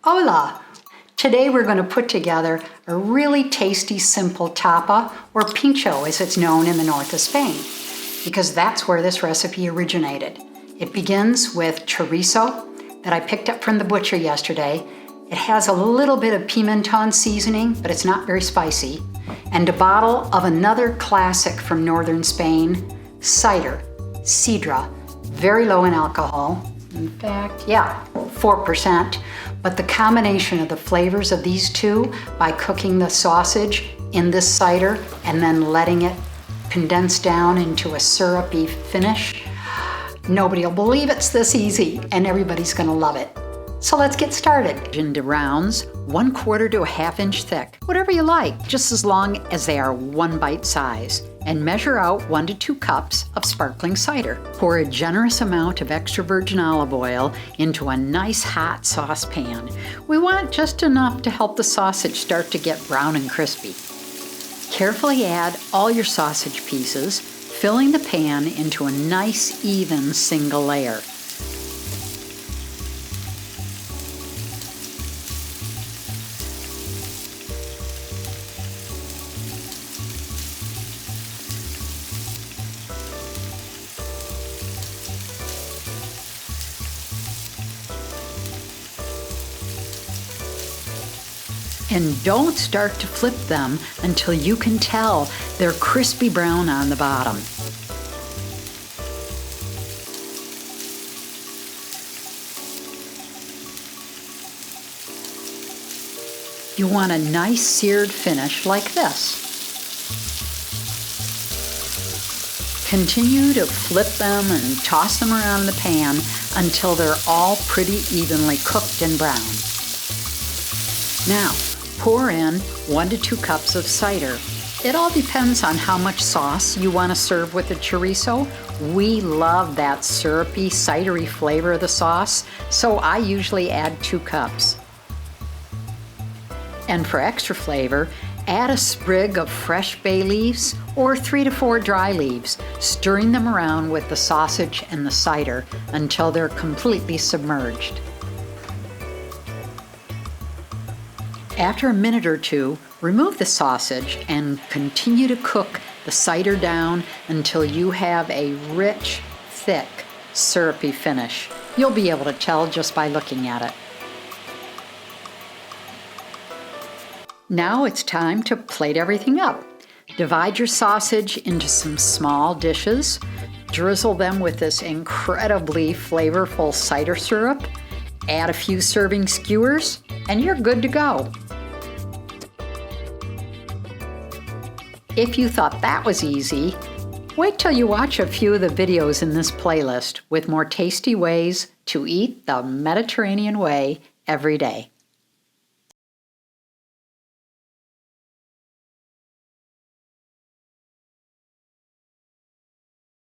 Hola! Today we're going to put together a really tasty, simple tapa, or pincho as it's known in the north of Spain, because that's where this recipe originated. It begins with chorizo that I picked up from the butcher yesterday. It has a little bit of pimenton seasoning, but it's not very spicy, and a bottle of another classic from northern Spain, cider, sidra, very low in alcohol. In fact, 4%. But the combination of the flavors of these two by cooking the sausage in this cider and then letting it condense down into a syrupy finish, nobody will believe it's this easy, and everybody's gonna love it. So let's get started. Into rounds, 1/4 to a 1/2 inch thick, whatever you like, just as long as they are 1 bite size. And measure out 1 to 2 cups of sparkling cider. Pour a generous amount of extra virgin olive oil into a nice hot saucepan. We want just enough to help the sausage start to get brown and crispy. Carefully add all your sausage pieces, filling the pan into a nice, even single layer. And don't start to flip them until you can tell they're crispy brown on the bottom. You want a nice seared finish like this. Continue to flip them and toss them around in the pan until they're all pretty evenly cooked and brown. Now, pour in 1 to 2 cups of cider. It all depends on how much sauce you want to serve with the chorizo. We love that syrupy, cidery flavor of the sauce, so I usually add 2 cups. And for extra flavor, add a sprig of fresh bay leaves or 3 to 4 dry leaves, stirring them around with the sausage and the cider until they're completely submerged. After a minute or two, remove the sausage and continue to cook the cider down until you have a rich, thick, syrupy finish. You'll be able to tell just by looking at it. Now it's time to plate everything up. Divide your sausage into some small dishes, drizzle them with this incredibly flavorful cider syrup, add a few serving skewers, and you're good to go. If you thought that was easy, wait till you watch a few of the videos in this playlist with more tasty ways to eat the Mediterranean way every day.